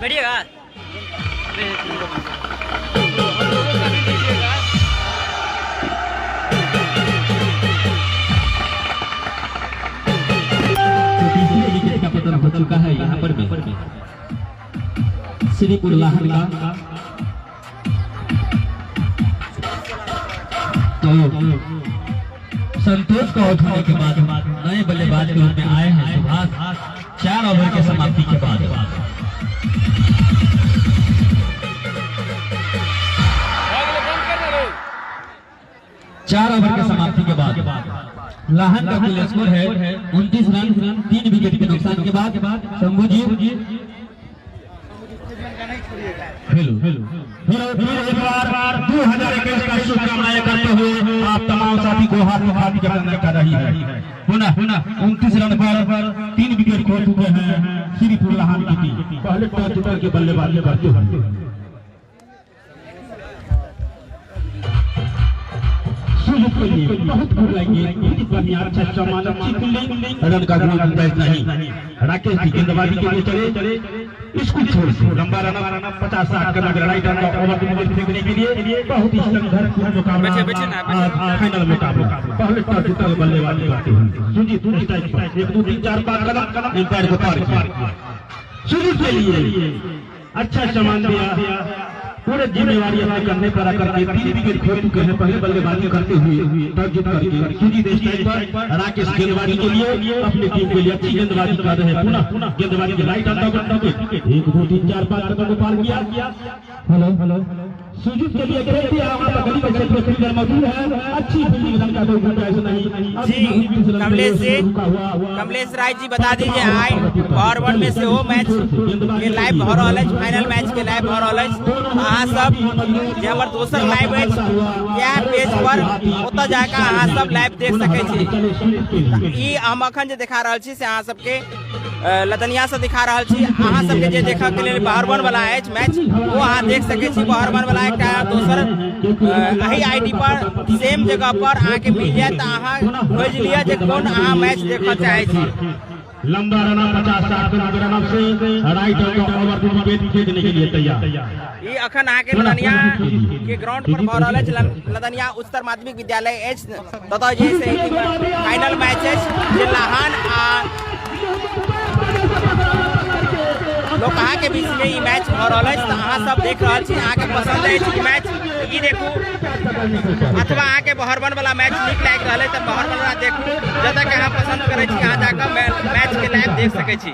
बैठिएगा। Wicket का पतन हो चुका है यहाँ पर भी श्रीपुर लाहन का। तो संतोष को आउट होने के बाद नए बल्लेबाज के रूप में आए हैं सुभाष 4 ओवर के समाप्ति के बाद। चार ओवर के समाप्ति के बाद लाहन का कुल स्कोर है 29 रन 3 विकेट के नुकसान के बाद। शंभू जी हेलो एक बार 2021 का शुभकामनाएं करते हुए आप तमाम साथी को हार्दिक अभिनंदन कर रही है। पुनः 29 रन पर 3 विकेट खो चुके हैं श्रीपुर लाहन की टीम। पहले टॉस जीतकर के बल्लेबाजी करते हुए बहुत दूर लगी बढ़िया अच्छा रन का गुंजाइश नहीं। राकेश जी गेंदबाजी के लिए चले इसको छोड़ से लंबा रन 50-60 का लड़ाई का ओवर फेंकने के लिए बहुत ही संघर्षपूर्ण मुकाबला फाइनल मुकाबला। पहले टॉस जीतकर बल्लेबाजी करते हैं सुजीत 1 2 3 4 5 कदम एम्पायर को पार किया। सुजीत के लिए अच्छा सम्मान दिया। पूरे जिम्मेवारी अपने कंधे पर आकर के 3 विकेट खो चुके हैं पहले बल्लेबाजी करते हुए टॉस जीत करके। सुजीत इस टाइम पर राकेश गेंदबाजी के लिए अपनी टीम के लिए अच्छी गेंदबाजी कर रहे हैं। पुनः गेंदबाजी के राइट अंदर 1 2 3 4 5 कदम को पार किया। हेलो सुजीत के लिए खेल दिया वहां पर गली में क्षेत्र फील्डर मौजूद है। अच्छी फील्डिंग रन का कोई गुंजाइश नहीं जी। कमलेश राय जी बता दीजिए आई फॉरवर्ड में से वो मैच के लाइव हो रहा है, फाइनल मैच के लाइव हो रहा है। अहाँ सब जे हमर दोसर लाइव मैच क्या पेज पर ओतऽ जाकर अहाँ सब लाइव देख सकै छी। ई हम अखन जे दिखा रहल छी से अहाँ सबके लदनिया से दिखा रहल छी। अहाँ सबके जे देखऽ के लेल बहरवन वाला अछि मैच वो अहाँ देख सकै छी। बहरवन वाला एकटा दोसर अही आईडी पर सेम जगह पर अहाँ के मिल जाए तो अहाँ खोज लिया जे कोन अहाँ मैच देखऽ चाहै छी। लंबा रन 50-60 रन से राइट ओवर विकेट फेंकने के लिए तैयार। ये अखन अहाँ के लदनिया के ग्राउंड पर भऽ रहल अछि। लदनिया उच्चतर माध्यमिक विद्यालय अछि ततऽ जे से फाइनल मैच अछि जे लाहन आ लोग अहाँ के बीच में ई मैच हो रहा है। तो अहाँ सब देख रहा छी, अहाँ के पसंद है मैच ई देखू अथवा अहाँ के बहरवन वाला मैच नीक लाग रहा है तो बहरवन वाला देखू। जतऽ के अहाँ पसंद करे छी अहाँ जाकर मैच के लाइव देख सकै छी।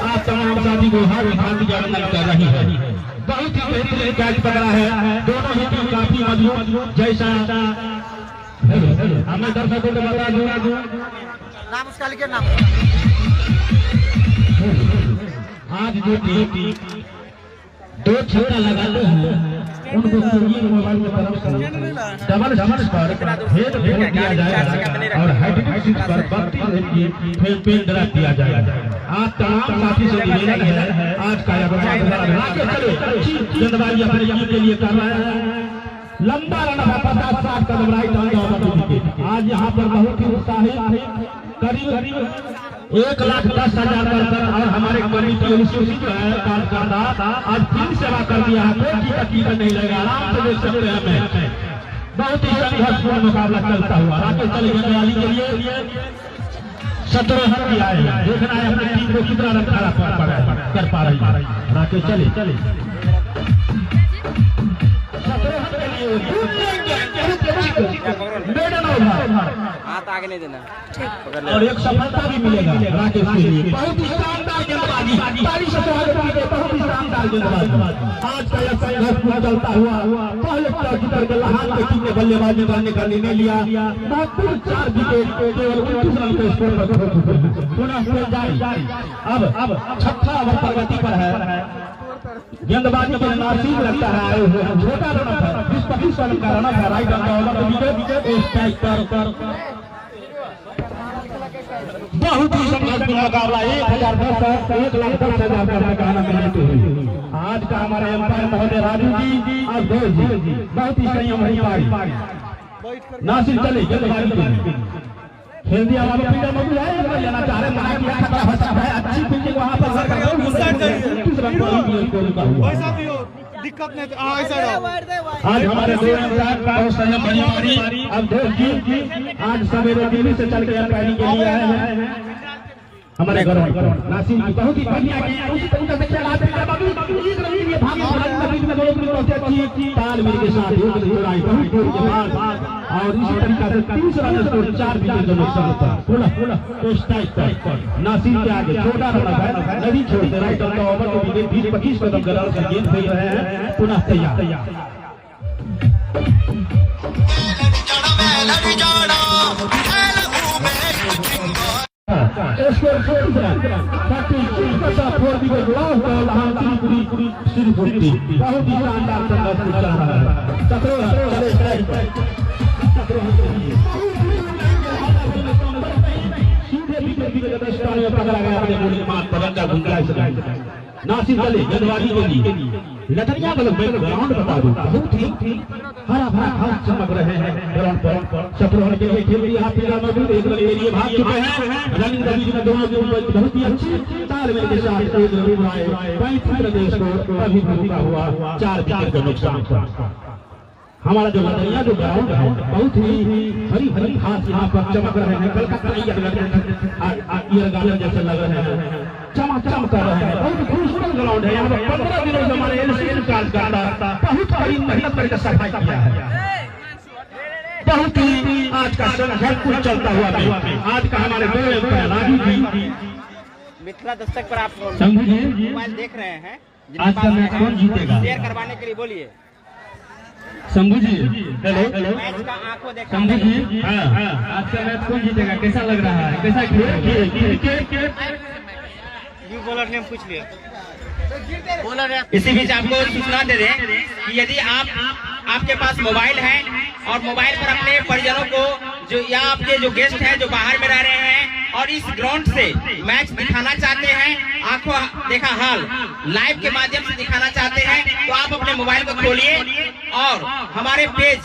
आप तमाम साथी को हार्दिक अभिनंदन कर रही है। बहुत ही बेहतरीन कैच पकड़ा है। दोनों ही टीम काफी मजबूत जैसा हमें दर्शकों को बता दूं नाम उसका लिखिए नाम। आज जो टीम 2 छक्का लगाते हैं उनको मोबाइल की तरफ से डबल सिक्स पर हेड दिया जाएगा और हैट्रिक पर 32 रन की ड्रॉप दिया जाएगा। आज तमाम साथी से निवेदन है आज का गेंदबाजी अपने टीम के लिए कर रहे हैं। लंबा रन 50-60 कदम राइट विकेट। आज यहाँ पर बहुत ही उत्साहित करीब 1,10,000 और हमारे कमेटी जो है कार्यकर्ता आज फिर सेवा कर दिया है। कोई टीका नहीं लगेगा, आराम से देख सकते हैं मैच। बहुत ही संघर्षपूर्ण मुकाबला चलता हुआ राकेश चले गेंदबाजी के लिए 17 रन भी आए। देखना है अपनी टीम को कितना रन कर पा रही है। राकेश चले हाथ आगे नहीं देना और एक सफलता भी मिलेगा राकेश के लिए। बहुत ही शानदार गेंदबाजी बहुत ही शानदार गेंदबाजी। आज का यह संघर्ष चलता हुआ पहले टॉस जीतकर के लाहन की टीम ने बल्लेबाजी करने का निर्णय लिया। महत्वपूर्ण 4 विकेट केवल 29 रन के स्कोर पर पुनः जारी। अब 6वां ओवर प्रगति पर है। गेंदबाजी के नासीब लगता है छोटा रन है 20-25 रन का रन है। राइट ओवर विकेट स्ट्राइक पर बहुत ही संघर्षपूर्ण मुकाबला 1,10,000 का आज का हमारे एम्पायर महोदय राजू जी और देव जी बहुत ही संयम पारी नासिर चले गेंदबाजी के लिए खेल दिया वहां पे मौजूद है लेना चाह रहे मना किया खतरा हो सकता है अच्छी फील्डिंग वहां पर वैसा भी हो दिक्कत नहीं ऐसा आज हमारे दो अंपायर बहुत संयम बनी मारी अब देख आज सवेरे दिल्ली से चल के अंपायरिंग के लिए आए हैं हमारे ग्राउंड पर नासिर की बहुत ही बढ़िया उसी तरीके से खेल आते हैं बाबू एक रही है भागे में दो मिनट अच्छी तालमेल के साथ एक लड़ाई बहुत दूर के बाद और इसी तरीके से तीसरा स्कोर 4 विकेट के नुकसान पर पूरा तो स्ट्राइक पर नासिर के आगे छोटा रन है नहीं छोड़ते राइटर का ओवर को विकेट 20-25 कदम गलत से गेंद फेंक रहे हैं पुनः तैयार बहुत ही शानदार संघर्ष चल रहा है पकड़ा गया नासिर चले गेंदबाजी के लिए लदनिया ग्राउंड बता दूं बहुत ही हरा भरा घास चमक रहे हैं ग्राउंड पर शत्रुघ्न के लिए खेल रही है मौजूद एक रन के लिए भाग चुके हैं रनिंग रवि में दोनों बहुत ही अच्छी तालमेल के साथ एक रन आए 35 रन स्कोर अभी रुका हुआ 4 विकेट का नुकसान हमारा जो लदनिया जो ग्राउंड है बहुत ही हरी हरी घास यहाँ पर चमक रहे हैं कलकत्ता गार्डन जैसे लग रहे हैं चमक कर रहे हैं बहुत खूबसूरत ग्राउंड है यहाँ पर 15 दिनों से हमारे एलसीएल कार्ड करता बहुत बड़ी मेहनत करके सफाई किया है बहुत ही आज का संघर्ष कुछ चलता हुआ आज का हमारे दो राजू जी मिथिला दस्तक पर आप मोबाइल देख रहे हैं आज का मैच कौन जीतेगा शेयर करवाने के लिए बोलिए शंभू जी हेलो मैच का आंखों देखा शंभू जी हाँ आज का मैच कौन जीतेगा कैसा लग रहा है कैसा खेल बॉलर ने पूछ लिया इसी बीच आपको सूचना दे दें कि यदि आपके पास मोबाइल है और मोबाइल पर अपने परिजनों को जो या आपके जो गेस्ट हैं जो बाहर में रह रहे हैं और इस ग्राउंड से मैच दिखाना चाहते हैं आंखों देखा हाल लाइव के माध्यम से दिखाना चाहते हैं तो आप अपने मोबाइल को खोलिए और हमारे पेज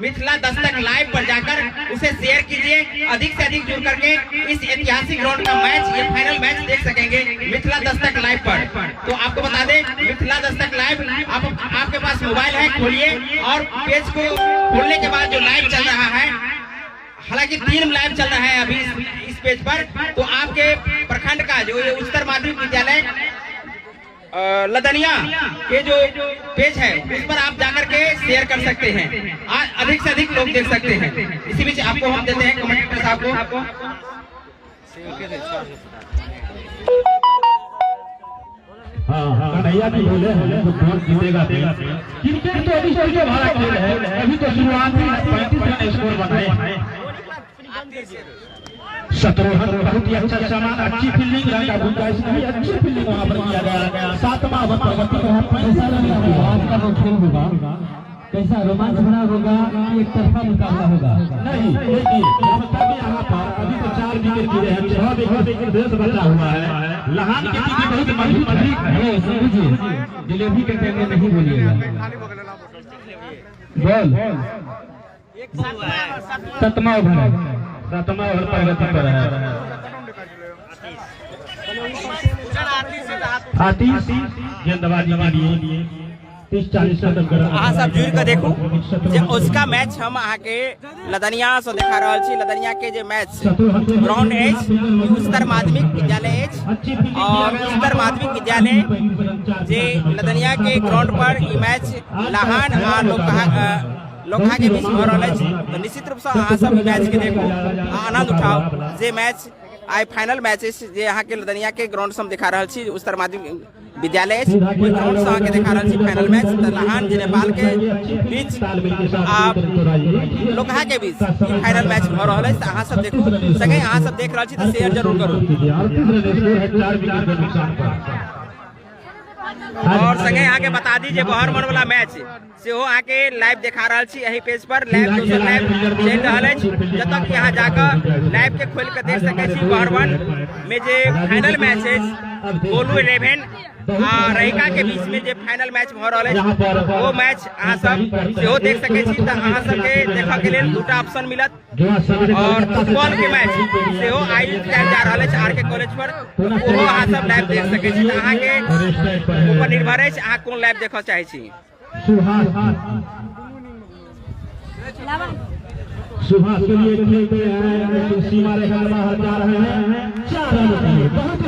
मिथिला दस्तक लाइव पर जाकर उसे शेयर कीजिए अधिक से अधिक जुड़ करके इस ऐतिहासिक ग्राउंड का मैच ये फाइनल मैच देख सकेंगे मिथिला दस्तक लाइव पर। तो आपको बता दें मिथिला दस्तक लाइव आपके पास मोबाइल है खोलिए और पेज को खोलने के बाद जो लाइव चल रहा है हालांकि 3 लाइव चल रहा है अभी इस पेज पर तो आपके प्रखंड का जो ये उच्चतर माध्यमिक विद्यालय लदनिया के जो पेज है उस पर आप जाकर के शेयर कर सकते हैं अधिक से अधिक लोग देख सकते हैं। इसी बीच आपको हम देते हैं कमेंटेटर साहब को कन्हैया जी बोले हैं कौन जीतेगा क्रिकेट तो अभी से भाड़ा खेल है अभी तो शुरुआत में 35 रन स्कोर बनाए शत्रुघ्न बहुत ही अच्छा सामान अच्छी फील्डिंग रंगा गुंजाइश भी अच्छी फील्डिंग वहां पर किया गया 7वां ओवर पर खेल होगा कैसा रोमांच भरा होगा एक तरफा मुकाबला होगा नहीं यहाँ पर अभी तो 4 विकेट गिरे हैं 6 विकेट देश बचा हुआ है लहान की टीम बहुत मजबूत है डिलीवरी के टाइम में नहीं बोलिएगा बोल 7वां ओवर प्रगति पर है आतिश गेंदबाजी के लिए 30-40 अहाँ सब जुड़ के देखू जे उसका मैच हम अहाँ के लदनिया से दिखा रहा छी लदनिया के जे मैच ग्राउंड एज उच्चतर माध्यमिक विद्यालय एज और उच्चतर माध्यमिक विद्यालय जे लदनिया के ग्राउंड पर ई मैच लहान आ लोकहा के बीच हो रहा है तो निश्चित रूप से अहाँ सब मैच के देखो आनंद उठाओ जे मैच आई फाइनल मैचेस जे अहाँ के लदनिया के ग्राउंड से हम दिखा रहा छी उच्चतर माध्यमिक विद्यालय ग्राउंड से आके दिखा रहा फाइनल मैच लहान जी नेपाल के बीच आप लोकहा के बीच फाइनल मैच हो रहा है अहाँ सब देखो संगे अहाँ सब देख रहा छी तो शेयर जरूर करू और संगे आके बता दीजिए बहर मन वाला मैच से हो आके लाइव दिखा रहा छी यही पेज पर लाइव दोसर लाइव चल रहा है जब तक यहाँ जाकर लाइव के खोल कर देख सके छी बहर वन में जे फाइनल मैच है गोलू 11 रहिका के बीच में जो फाइनल मैच भ रहल है वो मैच अहाँ सब सेहो देख सकै छी। त अहाँ सबके देखऽ के लेल दूटा ऑप्शन मिलत और फुटबॉल के मैच सेहो आयोजित कयल जा रहल है आरके कॉलेज पर, ओहो अहाँ सब लाइव देख सकै छी। अहाँ के ऊपर निर्भर है अहाँ कोन लाइव देखऽ चाहै छी। सुभाष के लिए खेलते हैं, सीमा रेखा के बाहर जा रहे हैं, 4 रन। बहुत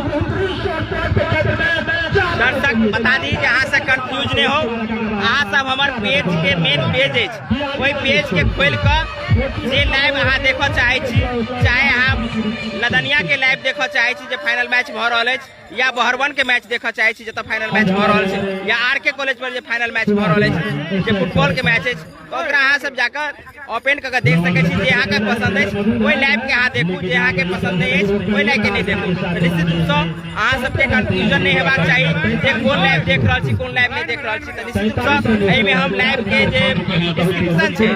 दर्शक बता दी कि अहाँ से कंफ्यूज नहीं हो, अहाँ सब हमारे पेज के मेन पेज है, वही पेज के खोल कर जे लाइव अहाँ देखो चाहे छी, चाहे हम लदनिया के लाइव देखो चाहे छी जे फाइनल मैच भ रहल है, या बहरवन के मैच देखो चाहे छी जत फाइनल मैच भ रहल है, या आरके कॉलेज पर जे फाइनल मैच भ रहल है, जे फुटबॉल के मैच है, तो अहाँ सब जाकर ओपन करके देख सके छी। जे अहाँ के पसंद है वही लाइव के अहाँ देखू, जे अहाँ के पसंद नहीं है वही लाइव के नहीं देखू। निश्चित रूप से अहाँ सबके कंफ्यूजन नहीं हेबाक चाहिए जे कोन लाइव देख रहल छी कोन लाइव नहीं देख रहल छी। तो निश्चित रूप से एहि में हम लाइव के जे डिस्क्रिप्शन छै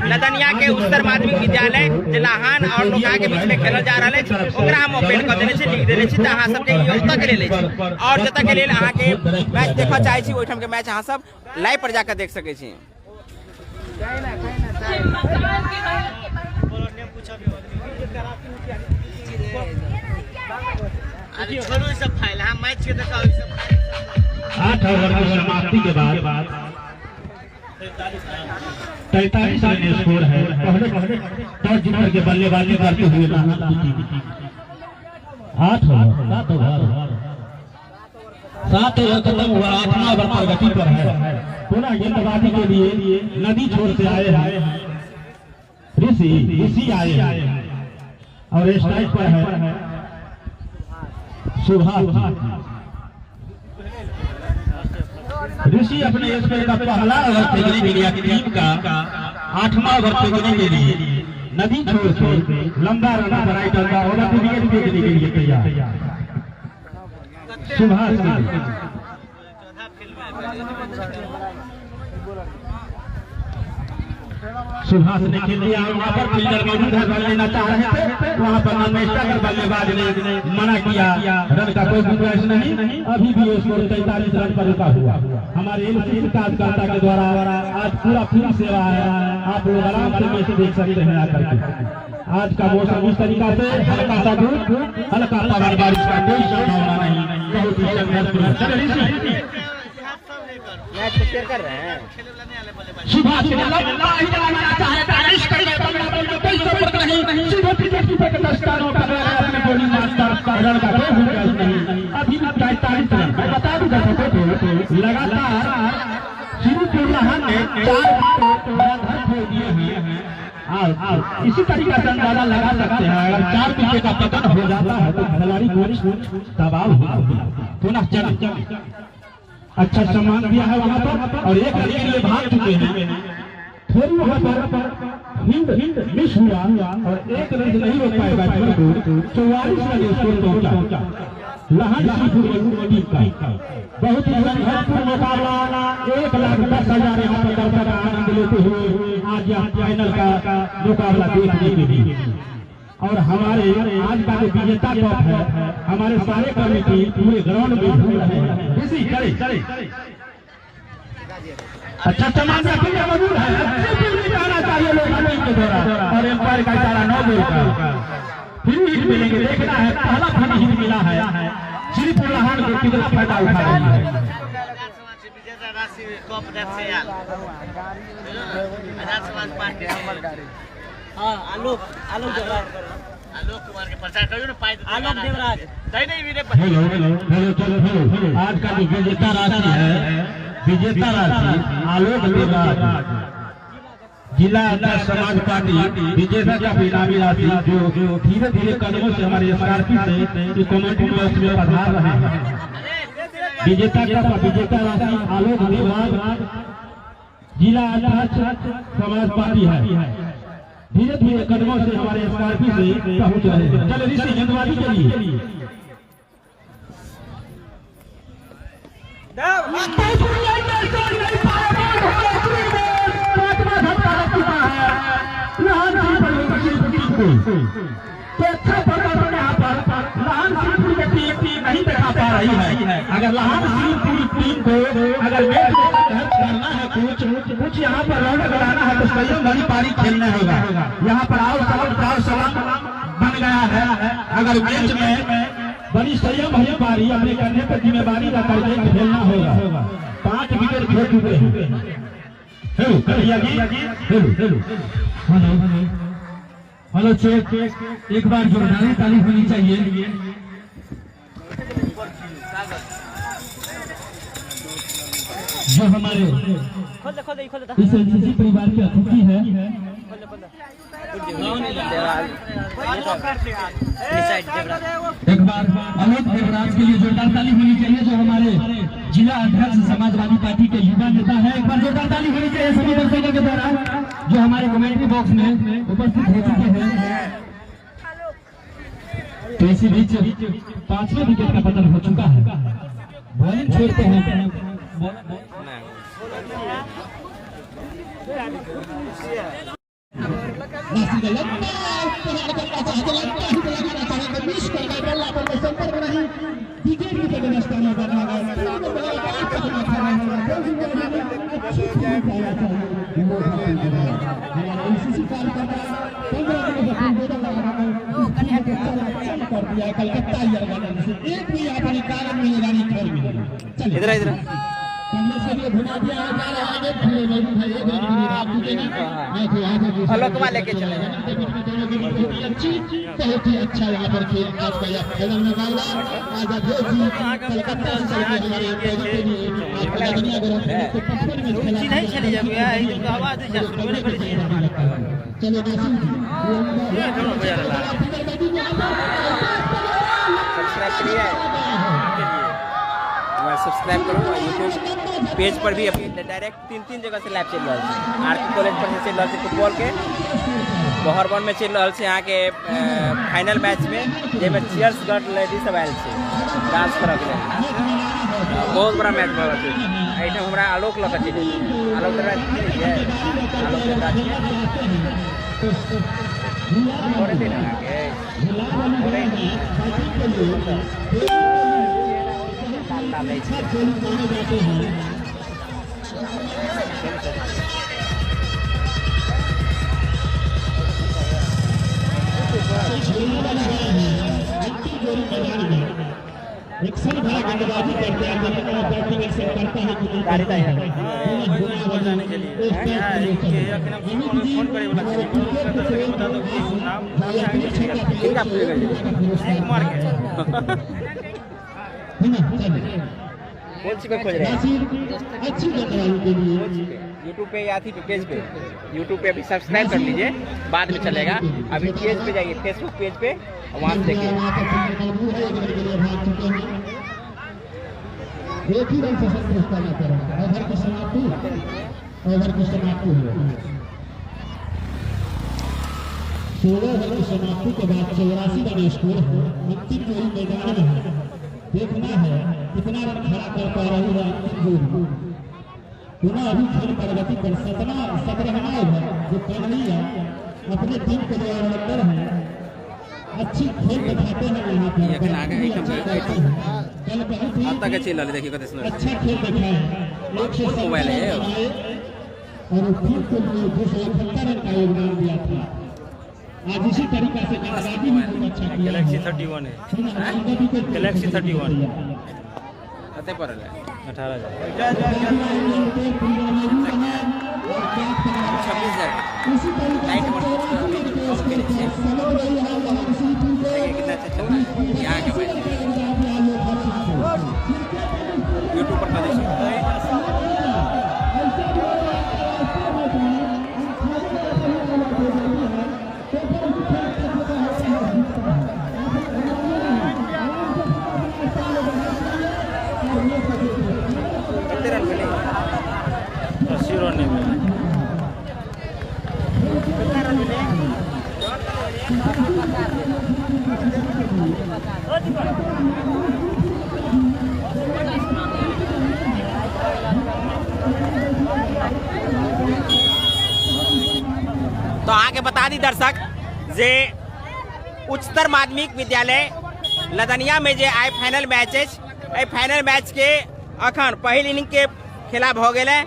लदनिया के उत्तर माध्यमिक विद्यालय जे लाहान और लोहा के बीच में खेलल जा रहल है ओकरा हम ओपन कर देने छी, लिख देने छी। त अहाँ सबके योग्यता के लेल और जतऽ के लेल अहाँ के मैच देखऽ चाहे छी ओहिठाम के मैच अहाँ सब लाइव पर जाकर देख सकै छी। अभी छोड़ो सब फाइल, हम मैच के देखो सब 8 ओवर की समाप्ति के बाद 43 रन स्कोर है। पहले टॉस जीतकर के बल्लेबाजी करते हुए 7 ओवर खत्म हुआ, 8वां ओवर प्रगति पर है। पुनः गेंदबाजी के लिए नदी छोर से आए हैं ऋषि आए हैं और स्ट्राइक पर है सुभाष। ऋषि अपने स्पेल का पहला ओवर फेंकने के लिए टीम का 8वां ओवर फेंकने के लिए नदी छोर से लंबा रन पर राइटर का ओवर विकेट फेंकने के लिए तैयार। सुभाष सुभाष ने खेल दिया, वहाँ पर फील्डर मौजूद है, बल लेना चाह रहे थे, वहाँ पर नमेस्टर बल्लेबाज ने मना किया, रन का कोई गुंजाइश नहीं। अभी भी स्कोर 43 रन पर रुका हुआ। हमारे कार्यकर्ता के द्वारा आज पूरा फ्री सेवा है, आप लोग आराम से मैच देख सकते हैं आकर के। आज का मौसम इस तरीका से हल्का सा धूप, हल्का सा बारिश का कोई संभावना नहीं, बहुत ही संघर्षपूर्ण। मैच शेयर कर रहे हैं सुभाष लंबा ही चलाना चाहता है, इस करीब कोई सपोर्ट नहीं, सीधे पीछे के दस्तानों पर अपने बॉलिंग मास्टर रन का कोई गुंजाइश नहीं। अभी 43 रन मैं बता दूं दर्शकों को, लगातार श्रीपुर लाहान ने 4 रन छोड़ दिए हैं। इसी तरीके से अंदाजा लगा सकते हैं, अगर 4 विकेट का पतन हो जाता है तो खिलाड़ी को दबाव होगा। पुनः चल अच्छा सम्मान दिया है वहाँ पर, और एक रन के लिए भाग चुके हैं। थोड़ी वहाँ पर हिंद मिस हुआ और एक रन से नहीं रोक पाए बैट्समैन को, 44 रन स्कोर पहुंचा लाहन श्रीपुर टीम का। बहुत ही संघर्षपूर्ण मुकाबला, 1,10,000 यहाँ पर दर्शक आनंद लेते हुए आज यहाँ फाइनल का मुकाबला देखने के लिए। और हमारे आज का जो विजेता कप है, हमारे सारे कमेटी पूरे ग्राउंड में घूम रहे हैं। इसी चले अच्छा सामान मौजूद है, जाना चाहिए लोग के द्वारा, और एम्पायर का इशारा 9 बॉल का फिर हिट मिलेंगे। देखना है पहला फिर हिट मिला है, श्रीपुर लाहान को कितना फायदा उठा रही है। आलोक कुमार के प्रचार करियो ना, आलोक देवराज हेलो चलो आज का जो विजेता राशि है, विजेता राशि आलोक देवराज जिला समाज पार्टी विजेता का इनामी राशि जो धीरे धीरे कदमों से हमारे स्कॉर्पियो से कमेटी बॉक्स में पधार रहे हैं। विजेता राशि आलोक देवराज जिला समाज पार्टी है, धीरे धीरे कदमों से हमारे स्कॉर्पियो से पहुंच रहे हैं। चलो ऋषि गेंदबाजी के लिए नहीं देखा पा रही है। अगर लाहौर पूरी टीम को अगर मैच में खेलना है, कुछ यहाँ पर रौनक लाना है तो संयम भरी पारी खेलना होगा। यहाँ पर आओ सलाम बन गया है। अगर मैच में बड़ी संयम भरी पारी अपने करने पर जिम्मेदारी का करके खेलना होगा। 5 विकेट खो चुके हैं। हेलो हेलो चेक, एक बार जोरदार ताली होनी चाहिए। जो हमारे इस एनसीसी परिवार के अतिथि है, एक बार अमित देवराज के लिए जोरदार ताली होनी चाहिए। जो हमारे जिला अध्यक्ष समाजवादी पार्टी के युवा नेता है, एक बार जोरदार ताली होनी चाहिए सभी दर्शकों के द्वारा जो हमारे कमेंट्री बॉक्स में उपस्थित हो चुके हैं। तो इसी बीच 5वें विकेट का पतन हो चुका है। बॉलिंग छोड़ते हैं। इधर इधर लोकमा लेके चले बहुत ही अच्छा यहाँ पर खेल आज का यह फाइनल मुकाबला नहीं चली जाएगी। चलो सब्सक्राइब करो। यूट्यूब पेज पर भी अभी डायरेक्ट 3 जगह से लाइव चल रहा है। आरके कॉलेज पर से चल रहा है फुटबॉल के, बहरवन में चल रहा है यहाँ के फाइनल मैच में जेमें चीयर्स गर्ल लेडीज सब आयल से डांस कर बहुत बड़ा मैच भर है। हमारा आलोक लगा आलोक एक्शन भरा गेंदबाजी करते हैं, बैटिंग एक्शन करता है कि कौन सी पे खोज रहे हैं? अच्छी गेंदबाजी के लिए यूट्यूब पे या थी पेज पे, यूट्यूब पे अभी सब्सक्राइब कर लीजिए, बाद में चलेगा। अभी पेज पे जाइए, फेसबुक पेज पे, वहाँ से देखिए। एक ही रन से संतुष्ट करना पड़ेगा। ओवर की समाप्ति हुई 16 ओवर की समाप्ति के बाद 84 रन स्कोर है। अंतिम जोड़ी मैदान में है, देखना है कितना रन खड़ा कर पा रही है अंतिम जोड़ी। पुनः अभी खेल प्रगति पर 17वां ओवर जो कर लिया अपने टीम के जो ऑलराउंडर है, अच्छी खेल दिखाते हैं यहाँ पर। कल बहुत ही आता के चल रहा देखिए कितना अच्छा खेल दिखाया है। 170 मोबाइल है और टीम के लिए 278 रन का योगदान दिया था। आज इसी तरीका से गेंदबाजी भी बहुत अच्छा किया। गैलेक्सी 31 है, गैलेक्सी 31 कते पर है 18,000 26,000 लाइट कितना अच्छा चल रहा है यहाँ के भाई। यूट्यूब पर कर कितने रन मिले? 80 रन नहीं मिले। कितने रन मिले? तो आगे बता दी दर्शक जे उच्चतर माध्यमिक विद्यालय लदनिया में जे आए final matches A final match के अखन पहिल इनिंग के खेला भ गेलै।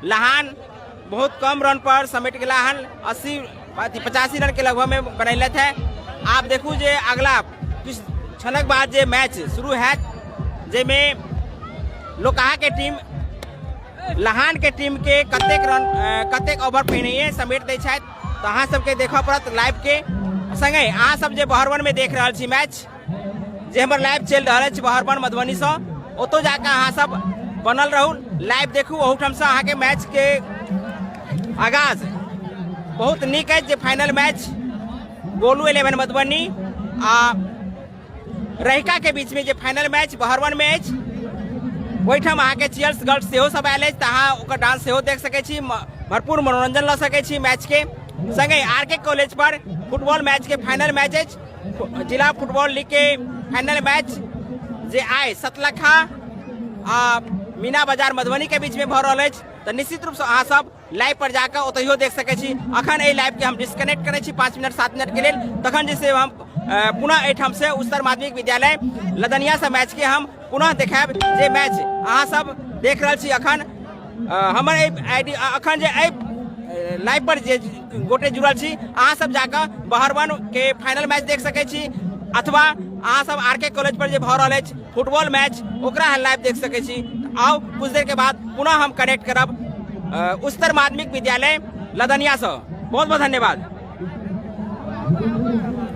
लहान बहुत कम रन पर समेट गेला हन, 85 रन के लगभग में बनैले थे। आप देखू जे अगला कुछ क्षणक बाद जे मैच शुरू हैत, जेमे लोकहा के टीम लहान के टीम के कतेक ओवर पहिने समेट दै छथि, तो अहाँ सबके देखऽ पड़त लाइव के संगे। अहाँ सब जे बहरवन में देख रहल छी मैच, जे हमर लाइव चल रहा है बहरवन मधुबनी से, ओतो जाकर अहाँ सब बनल रहू, लाइव देखू। ओहूठाम से अहाँ के मैच के आगाज बहुत नीक है। जे फाइनल मैच गोलू 11 मधुबनी आ रहिका के बीच में जे फाइनल मैच बहरवन में अछि, ओहिठाम अहाँ के चीयर्स गर्ल्स सेहो सब आयल अछि, तऽ अहाँ ओकर डांस सेहो देख सकै छी, भरपूर मनोरंजन लऽ सकै छी मैच के संगे। आरके कॉलेज पर फुटबॉल मैच के फाइनल मैच अछि, जिला फुटबॉल लीग के फाइनल मैच जे आइ सतलखा आ मीना बाजार मधुबनी के बीच में भऽ रहल अछि, तऽ निश्चित रूप से अहाँ सब लाइव पर जाकर ओतहियो देख सकै छी। अखन एहि लाइव के हम डिस्कनेक्ट करै छी 5 मिनट 7 मिनट के लेल, तखन जे से हम पुनः एहिठाम से उच्चतर माध्यमिक विद्यालय लदनिया से मैच के हम पुनः देखायब। जे मैच अहाँ सब देख रहल छी अखन, हमर आईडी अखन जे लाइव पर जे गोटे जुड़ल छी, अहाँ सब जाकर बहरवन के फाइनल मैच देख सकै छी, अथवा अहाँ सब आरके कॉलेज पर जे भऽ रहल अछि फुटबॉल मैच, ओकरा लाइव देख सकै छी। आओ कुछ देर के बाद पुनः हम कनेक्ट करब उच्चतर माध्यमिक विद्यालय लदनिया से। बहुत बहुत धन्यवाद।